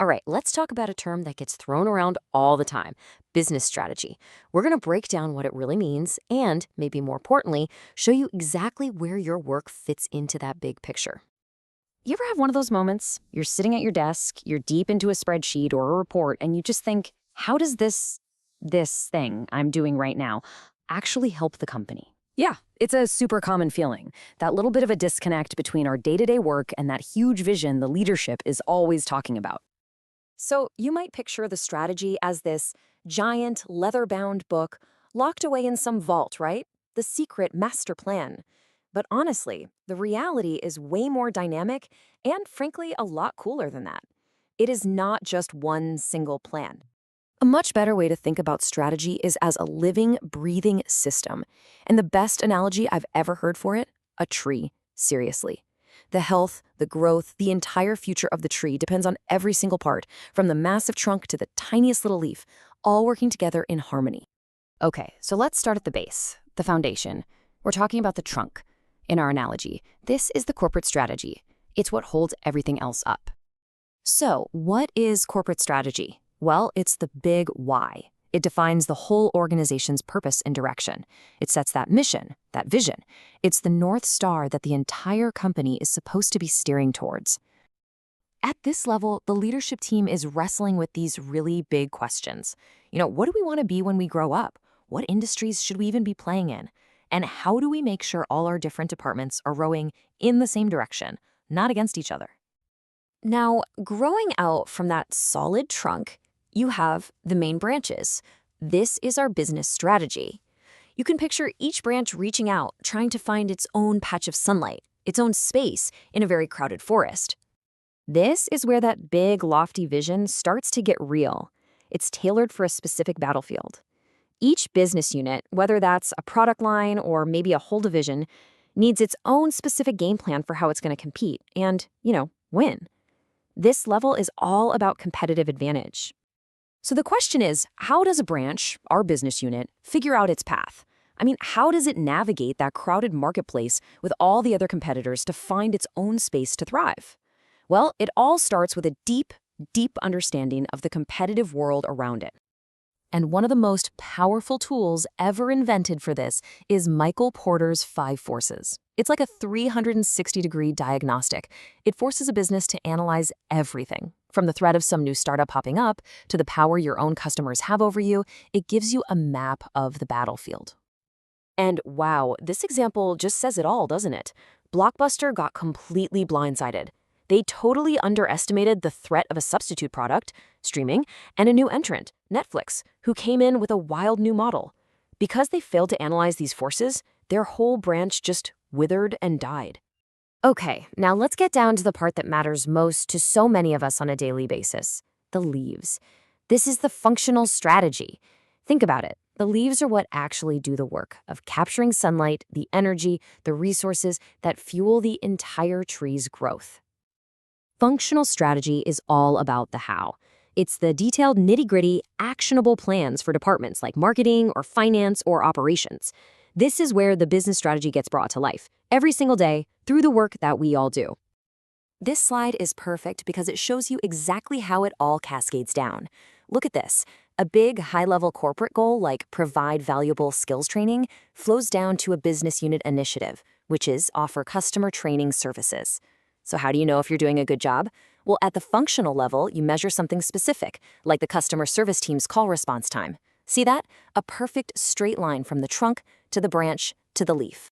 All right, let's talk about a term that gets thrown around all the time: business strategy. We're going to break down what it really means and, maybe more importantly, show you exactly where your work fits into that big picture. You ever have one of those moments? You're sitting at your desk, you're deep into a spreadsheet or a report, and you just think, how does this thing I'm doing right now actually help the company? Yeah, it's a super common feeling. That little bit of a disconnect between our day-to-day work and that huge vision the leadership is always talking about. So, you might picture the strategy as this giant, leather bound book locked away in some vault, right? The secret master plan. But honestly, the reality is way more dynamic and, frankly, a lot cooler than that. It is not just one single plan. A much better way to think about strategy is as a living, breathing system. And the best analogy I've ever heard for it: a tree. Seriously. The health, the growth, the entire future of the tree depends on every single part, from the massive trunk to the tiniest little leaf, all working together in harmony. Okay, so let's start at the base, the foundation. We're talking about the trunk. In our analogy, this is the corporate strategy. It's what holds everything else up. So, what is corporate strategy? Well, it's the big why. It defines the whole organization's purpose and direction. It sets that mission, that vision. It's the North Star that the entire company is supposed to be steering towards. At this level, the leadership team is wrestling with these really big questions. What do we want to be when we grow up? What industries should we even be playing in? And how do we make sure all our different departments are rowing in the same direction, not against each other? Now, growing out from that solid trunk, you have the main branches. This is our business strategy. You can picture each branch reaching out, trying to find its own patch of sunlight, its own space in a very crowded forest. This is where that big, lofty vision starts to get real. It's tailored for a specific battlefield. Each business unit, whether that's a product line or maybe a whole division, needs its own specific game plan for how it's going to compete and, win. This level is all about competitive advantage. So the question is, how does a branch, our business unit, figure out its path? How does it navigate that crowded marketplace with all the other competitors to find its own space to thrive? Well, it all starts with a deep, deep understanding of the competitive world around it. And one of the most powerful tools ever invented for this is Michael Porter's 5 forces. It's like a 360-degree diagnostic. It forces a business to analyze everything. From the threat of some new startup popping up to the power your own customers have over you, it gives you a map of the battlefield. And wow, this example just says it all, doesn't it? Blockbuster got completely blindsided. They totally underestimated the threat of a substitute product, streaming, and a new entrant, Netflix, who came in with a wild new model. Because they failed to analyze these forces, their whole branch just withered and died. Okay, now let's get down to the part that matters most to so many of us on a daily basis: the leaves. This is the functional strategy. Think about it. The leaves are what actually do the work of capturing sunlight, the energy, the resources that fuel the entire tree's growth. Functional strategy is all about the how. It's the detailed, nitty-gritty, actionable plans for departments like marketing or finance or operations. This is where the business strategy gets brought to life, every single day, through the work that we all do. This slide is perfect because it shows you exactly how it all cascades down. Look at this. A big, high-level corporate goal like provide valuable skills training flows down to a business unit initiative, which is offer customer training services. So how do you know if you're doing a good job? Well, at the functional level, you measure something specific, like the customer service team's call response time. See that? A perfect straight line from the trunk to the branch to the leaf.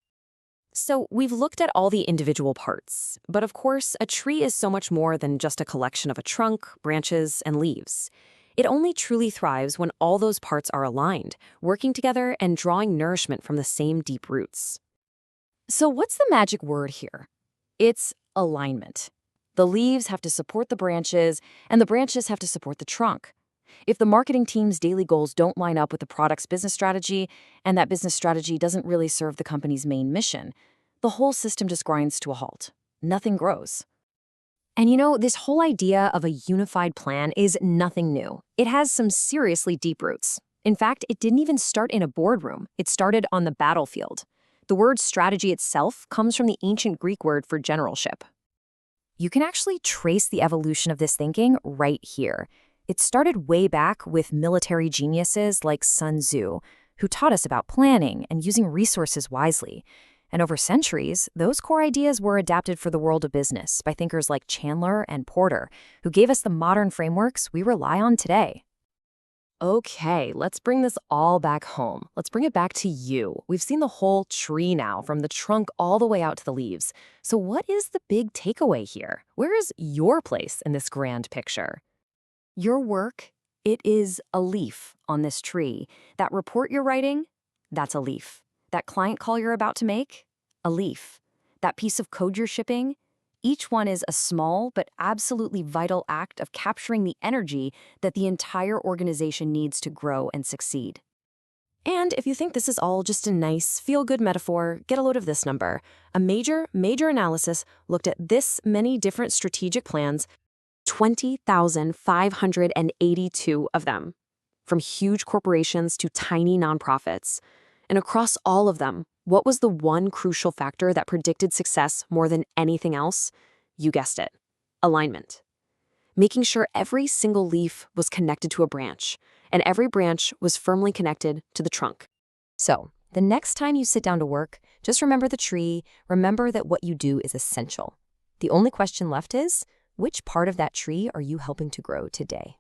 So we've looked at all the individual parts, but of course, a tree is so much more than just a collection of a trunk, branches, and leaves. It only truly thrives when all those parts are aligned, working together and drawing nourishment from the same deep roots. So what's the magic word here? It's alignment. The leaves have to support the branches, and the branches have to support the trunk. If the marketing team's daily goals don't line up with the product's business strategy, and that business strategy doesn't really serve the company's main mission, the whole system just grinds to a halt. Nothing grows. And this whole idea of a unified plan is nothing new. It has some seriously deep roots. In fact, it didn't even start in a boardroom. It started on the battlefield. The word strategy itself comes from the ancient Greek word for generalship. You can actually trace the evolution of this thinking right here. It started way back with military geniuses like Sun Tzu, who taught us about planning and using resources wisely. And over centuries, those core ideas were adapted for the world of business by thinkers like Chandler and Porter, who gave us the modern frameworks we rely on today. Okay, let's bring this all back home. Let's bring it back to you. We've seen the whole tree now, from the trunk all the way out to the leaves. So what is the big takeaway here? Where is your place in this grand picture? Your work, it is a leaf on this tree. That report you're writing, that's a leaf. That client call you're about to make, a leaf. That piece of code you're shipping, each one is a small but absolutely vital act of capturing the energy that the entire organization needs to grow and succeed. And if you think this is all just a nice, feel-good metaphor, get a load of this number. A major analysis looked at this many different strategic plans, 20,582 of them, from huge corporations to tiny nonprofits. And across all of them, what was the one crucial factor that predicted success more than anything else? You guessed it, alignment. Making sure every single leaf was connected to a branch, and every branch was firmly connected to the trunk. So, the next time you sit down to work, just remember the tree, remember that what you do is essential. The only question left is, which part of that tree are you helping to grow today?